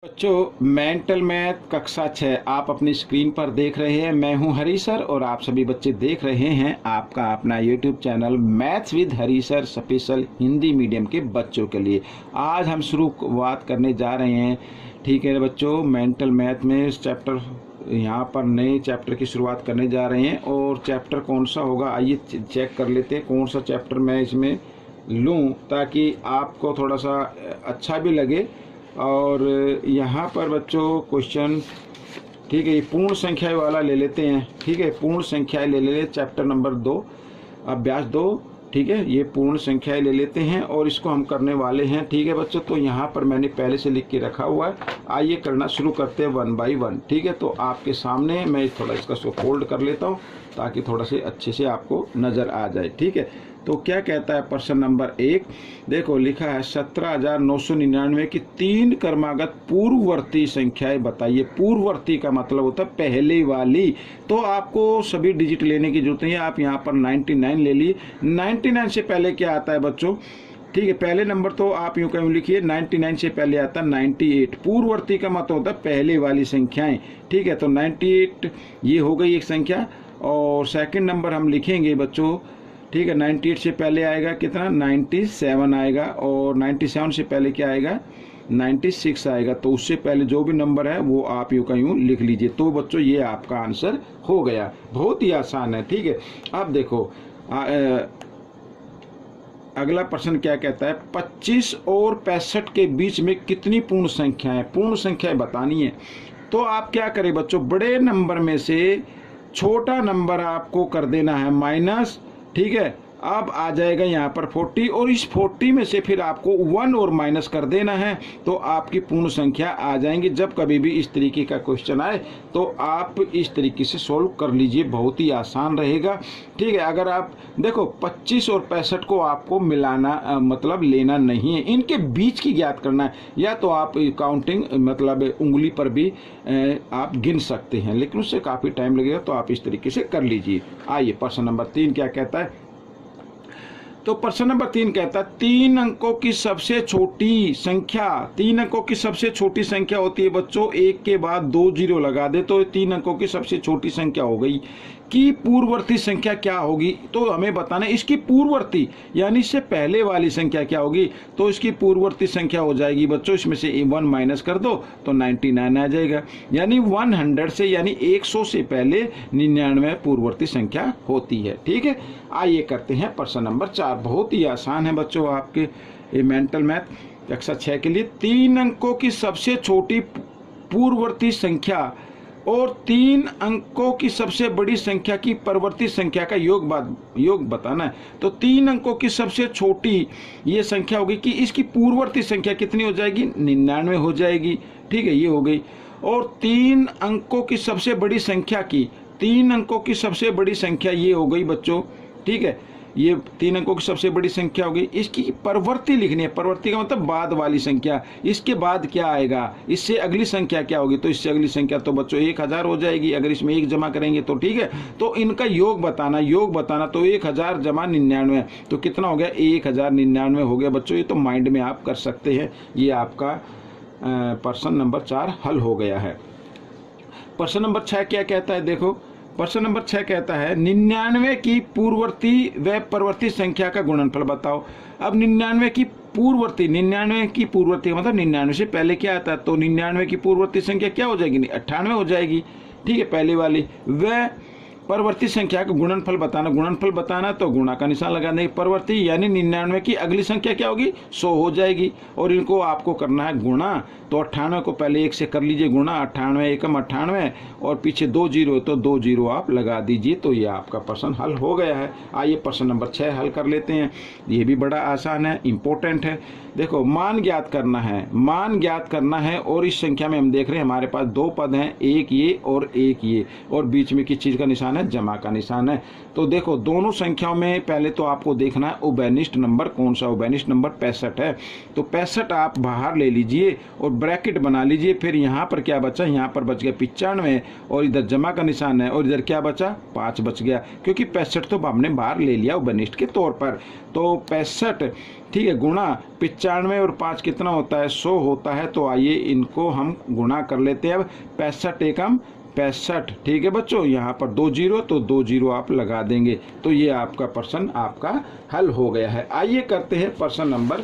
बच्चों, mental math कक्षा 6 आप अपनी स्क्रीन पर देख रहे हैं। मैं हूं हरी सर और आप सभी बच्चे देख रहे हैं आपका अपना YouTube channel maths with Hari sir special Hindi medium के बच्चों के लिए। आज हम शुरुआत करने जा रहे हैं। ठीक है बच्चों, मेंटल मैथ में इस चैप्टर यहाँ पर नए चैप्टर की शुरुआत करने जा रहे हैं। और चैप्टर कौन सा होगा आइए चेक कर लेते हैं कौन सा चैप्टर मैं इसमें लूँ, ताकि आपको थोड़ा सा अच्छा भी लगे। और यहाँ पर बच्चों क्वेश्चन, ठीक है, ये पूर्ण संख्या वाला ले लेते हैं। ठीक है, पूर्ण संख्याएं ले लेते, चैप्टर नंबर 2 अभ्यास 2। ठीक है, ये पूर्ण संख्याएं ले लेते हैं और इसको हम करने वाले हैं। ठीक है बच्चों, तो यहाँ पर मैंने पहले से लिख के रखा हुआ है। आइए करना शुरू करते हैं 1 बाई 1। ठीक है, तो आपके सामने मैं थोड़ा इसका फोल्ड कर लेता हूँ ताकि थोड़ा से अच्छे से आपको नज़र आ जाए। ठीक है, तो क्या कहता है प्रश्न नंबर 1, देखो लिखा है 17,999 की 3 क्रमागत पूर्ववर्ती संख्याएं बताइए। पूर्ववर्ती का मतलब होता है पहले वाली, तो आपको सभी डिजिट लेने की जरूरत नहीं है। आप यहाँ पर 99 ले लिए। 99 से पहले क्या आता है बच्चों? ठीक है, पहले नंबर तो आप यूं कहीं लिखिए, 99 से पहले आता है 98। पूर्ववर्ती का मतलब होता है पहले वाली संख्याएं। ठीक है, तो 98 ये हो गई एक संख्या। और सेकंड नंबर हम लिखेंगे बच्चों, ठीक है, 98 से पहले आएगा कितना? 97 आएगा। और 97 से पहले क्या आएगा? 96 आएगा। तो उससे पहले जो भी नंबर है वो आप यूं का यूं लिख लीजिए। तो बच्चों ये आपका आंसर हो गया। बहुत ही आसान है। ठीक है, अब देखो अगला प्रश्न क्या कहता है, 25 और 65 के बीच में कितनी पूर्ण संख्याएं? पूर्ण संख्याएं बतानी है। तो आप क्या करें बच्चों, बड़े नंबर में से छोटा नंबर आपको कर देना है माइनस। ठीक है, अब आ जाएगा यहाँ पर 40 और इस 40 में से फिर आपको 1 और माइनस कर देना है, तो आपकी पूर्ण संख्या आ जाएंगी। जब कभी भी इस तरीके का क्वेश्चन आए तो आप इस तरीके से सोल्व कर लीजिए, बहुत ही आसान रहेगा। ठीक है, अगर आप देखो 25 और 65 को आपको मिलाना मतलब लेना नहीं है, इनके बीच की ज्ञात करना है। या तो आप काउंटिंग मतलब उंगली पर भी आप गिन सकते हैं, लेकिन उससे काफ़ी टाइम लगेगा, तो आप इस तरीके से कर लीजिए। आइए प्रश्न नंबर 3 क्या कहता है। तो प्रश्न नंबर 3 कहता है 3 अंकों की सबसे छोटी संख्या। 3 अंकों की सबसे छोटी संख्या होती है बच्चों, एक के बाद 2 जीरो लगा दे तो 3 अंकों की सबसे छोटी संख्या हो गई। की पूर्ववर्ती संख्या क्या होगी? तो हमें बताना है इसकी पूर्ववर्ती, यानी इससे पहले वाली संख्या क्या होगी। तो इसकी पूर्ववर्ती संख्या हो जाएगी बच्चों, इसमें से 1 माइनस कर दो तो 99 आ जाएगा। यानी 100 से, यानी 100 से पहले 99 पूर्ववर्ती संख्या होती है। ठीक है, आइए करते हैं प्रश्न नंबर 4। बहुत ही आसान है बच्चों आपके ये मेंटल मैथ कक्षा 6 के लिए। 3 अंकों की सबसे छोटी पूर्ववर्ती संख्या और 3 अंकों की सबसे बड़ी संख्या की परवर्ती संख्या का योग बताना है। तो 3 अंकों की सबसे छोटी ये संख्या होगी कि इसकी पूर्ववर्ती संख्या कितनी हो जाएगी? 99 हो जाएगी। ठीक है, ये हो गई। और 3 अंकों की सबसे बड़ी संख्या की, 3 अंकों की सबसे बड़ी संख्या ये हो गई बच्चों। ठीक है, ये 3 अंकों की सबसे बड़ी संख्या हो गई। इसकी परवर्ती लिखनी है। परवर्ती का मतलब बाद वाली संख्या। इसके बाद क्या आएगा? इससे अगली संख्या क्या होगी? तो इससे अगली संख्या तो बच्चों 1000 हो जाएगी। अगर इसमें 1 जमा करेंगे तो ठीक है। तो इनका योग बताना तो 1000 जमा 99 तो कितना हो गया? 1099 हो गया बच्चों। ये तो माइंड में आप कर सकते हैं। ये आपका प्रश्न नंबर 4 हल हो गया है। प्रश्न नंबर 6 क्या कहता है, देखो प्रश्न नंबर 6 कहता है 99 की पूर्ववर्ती व परवर्ती संख्या का गुणनफल बताओ। अब 99 की पूर्ववर्ती मतलब 99 से पहले क्या आता है? तो 99 की पूर्ववर्ती संख्या क्या हो जाएगी? 98 हो जाएगी। ठीक है, पहले वाली। व परवर्ती संख्या का गुणनफल बताना तो गुणा का निशान लगा देंगे। परवर्ती यानी 99 की अगली संख्या क्या होगी? 100 हो जाएगी। और इनको आपको करना है गुणा। तो 98 को पहले 1 से कर लीजिए गुणा, 98 एकम 98 और पीछे 2 जीरो, तो 2 जीरो आप लगा दीजिए। तो ये आपका प्रश्न हल हो गया है। आइए प्रश्न नंबर 6 हल कर लेते हैं। ये भी बड़ा आसान है, इम्पोर्टेंट है। देखो मान ज्ञात करना है और इस संख्या में हम देख रहे हैं हमारे पास 2 पद हैं, एक ये और एक ये, और बीच में किस चीज़ का निशान है? निशान है, जमा का निशान है। तो देखो दोनों संख्याओं में पहले तो आपको देखना है उभयनिष्ठ नंबर कौन सा। उभयनिष्ठ नंबर 65 है, तो 65 आप बाहर ले लीजिए और ब्रैकेट बना लीजिए। फिर यहाँ पर क्या बचा, यहाँ पर बच गया 95 और इधर जमा का निशान है, और इधर क्या बचा 5 बच गया, क्योंकि 65 तो हमने बाहर ले लिया उभयनिष्ठ के तौर पर। तो 65 ठीक है गुणा 95 और 5 कितना होता है, 100 होता है। तो आइए इनको हम गुणा कर लेते हैं। अब 65 एकम 65, ठीक है बच्चों, यहाँ पर 2 जीरो, तो 2 जीरो आप लगा देंगे। तो ये आपका प्रश्न आपका हल हो गया है। आइए करते हैं प्रश्न नंबर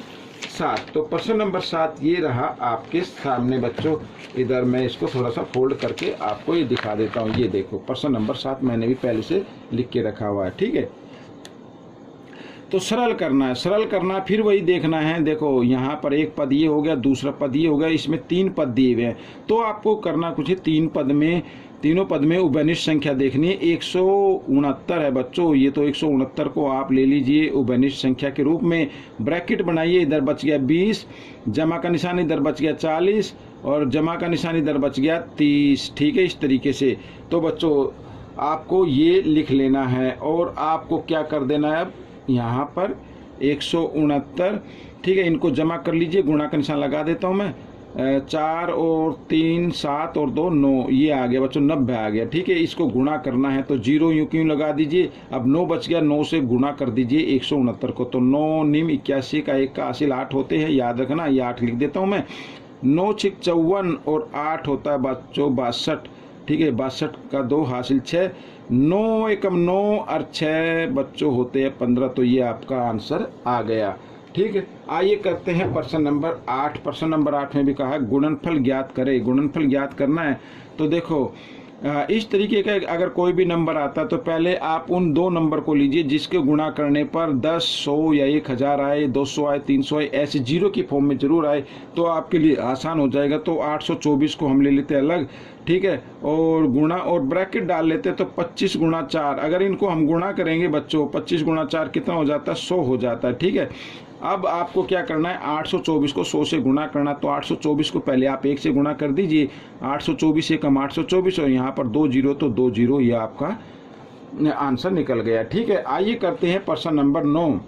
7। तो प्रश्न नंबर 7 ये रहा आपके सामने बच्चों। इधर मैं इसको थोड़ा सा फोल्ड करके आपको ये दिखा देता हूँ। ये देखो प्रश्न नंबर 7 मैंने भी पहले से लिख के रखा हुआ है, ठीक है। तो सरल करना है, सरल करना फिर वही देखना है। देखो यहाँ पर एक पद ये हो गया, दूसरा पद ये हो गया, इसमें 3 पद दिए हुए हैं। तो आपको करना कुछ है, तीनों पद में उभयनिष्ठ संख्या देखनी है। 169 है बच्चों, ये तो 169 को आप ले लीजिए उभयनिष्ठ संख्या के रूप में। ब्रैकेट बनाइए, इधर बच गया 20, जमा का निशान इधर बच गया 40 और जमा का निशान इधर बच गया 30, ठीक है, इस तरीके से। तो बच्चों आपको ये लिख लेना है और आपको क्या कर देना है, अब यहाँ पर 169, ठीक है, इनको जमा कर लीजिए। गुणा का निशान लगा देता हूँ मैं, 4 और 3 7 और 2 9, ये आ गया बच्चों 90 आ गया, ठीक है। इसको गुणा करना है तो 0 यूँ क्यों लगा दीजिए। अब 9 बच गया, 9 से गुणा कर दीजिए 169 को। तो 9 निम 81 का 1 का हासिल 8 होते हैं, याद रखना। ये 8 लिख देता हूँ मैं। 9 6 54 और 8 होता है बच्चों 62, ठीक है। 62 का 2 हासिल 6, 9 एकम 9 और 6 बच्चों होते हैं 15। तो ये आपका आंसर आ गया, ठीक है। आइए करते हैं प्रश्न नंबर 8। प्रश्न नंबर 8 में भी कहा है गुणनफल ज्ञात करें। गुणनफल ज्ञात करना है तो देखो इस तरीके का अगर कोई भी नंबर आता है तो पहले आप उन 2 नंबर को लीजिए जिसके गुणा करने पर 10, 100 या 1000 आए, 200 आए, 300 आए, ऐसे जीरो की फॉर्म में जरूर आए तो आपके लिए आसान हो जाएगा। तो 824 को हम ले लेते हैं अलग, ठीक है, और गुणा और ब्रैकेट डाल लेते हैं। तो 25 गुणा 4, अगर इनको हम गुणा करेंगे बच्चों, 25 गुणा 4 कितना हो जाता है, 100 हो जाता है, ठीक है। अब आपको क्या करना है, 824 को 100 से गुणा करना। तो 824 को पहले आप 1 से गुणा कर दीजिए, 824 से कम 824 और यहाँ पर 2 जीरो, तो 2 जीरो ये आपका आंसर निकल गया, ठीक है। आइए करते हैं प्रश्न नंबर 9।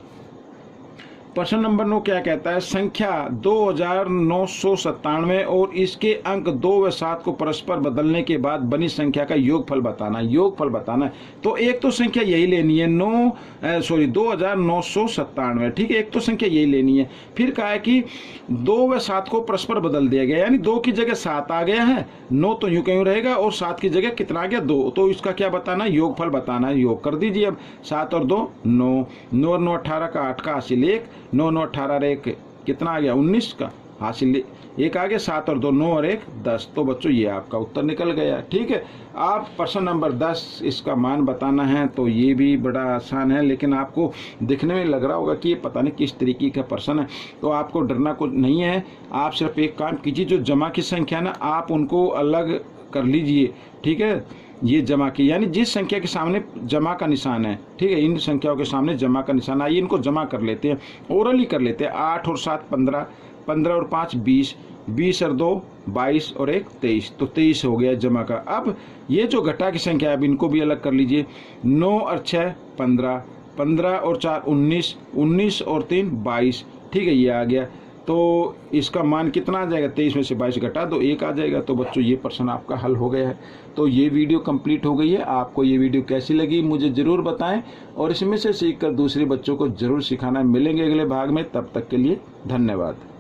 प्रश्न नंबर 9 क्या कहता है, संख्या 2997 और इसके अंक 2 व 7 को परस्पर बदलने के बाद बनी संख्या का योगफल बताना। योगफल बताना है तो एक तो संख्या यही लेनी है 2997, ठीक है, एक तो संख्या यही लेनी है। फिर कहा है कि 2 व 7 को परस्पर बदल दिया गया, यानी 2 की जगह 7 आ गया है, 9 तो यूं क्यों रहेगा और 7 की जगह कितना आ गया 2। तो इसका क्या बताना है, योगफल बताना है। योग कर दीजिए अब, 7 और 2 9, 9 और 9 18 का 8 का हासिल 1, 9 9 18 1 कितना आ गया 19 का हासिल 1 आ गया, 7 और 2 9 और 1 10। तो बच्चों ये आपका उत्तर निकल गया, ठीक है। आप प्रश्न नंबर 10 इसका मान बताना है तो ये भी बड़ा आसान है, लेकिन आपको दिखने में लग रहा होगा कि ये पता नहीं किस तरीके का प्रश्न है। तो आपको डरना कुछ नहीं है, आप सिर्फ एक काम कीजिए, जो जमा की संख्या ना आप उनको अलग कर लीजिए, ठीक है। ये जमा की यानी जिस संख्या के सामने जमा का निशान है, ठीक है, इन संख्याओं के सामने जमा का निशान, आइए इनको जमा कर लेते हैं, ओरली कर लेते हैं। 8 और 7 15, 15 और 5 20, 20 और 2 22 और 1 23, तो 23 हो गया जमा का। अब ये जो घटा की संख्या है अब इनको भी अलग कर लीजिए। 9 और 6 15, 15 और 4 19, 19 और 3 22, ठीक है, ये आ गया। तो इसका मान कितना आ जाएगा, 23 में से 22 घटा दो 1 आ जाएगा। तो बच्चों ये प्रश्न आपका हल हो गया है। तो ये वीडियो कंप्लीट हो गई है। आपको ये वीडियो कैसी लगी मुझे ज़रूर बताएं और इसमें से सीखकर दूसरे बच्चों को ज़रूर सिखाना। मिलेंगे अगले भाग में, तब तक के लिए धन्यवाद।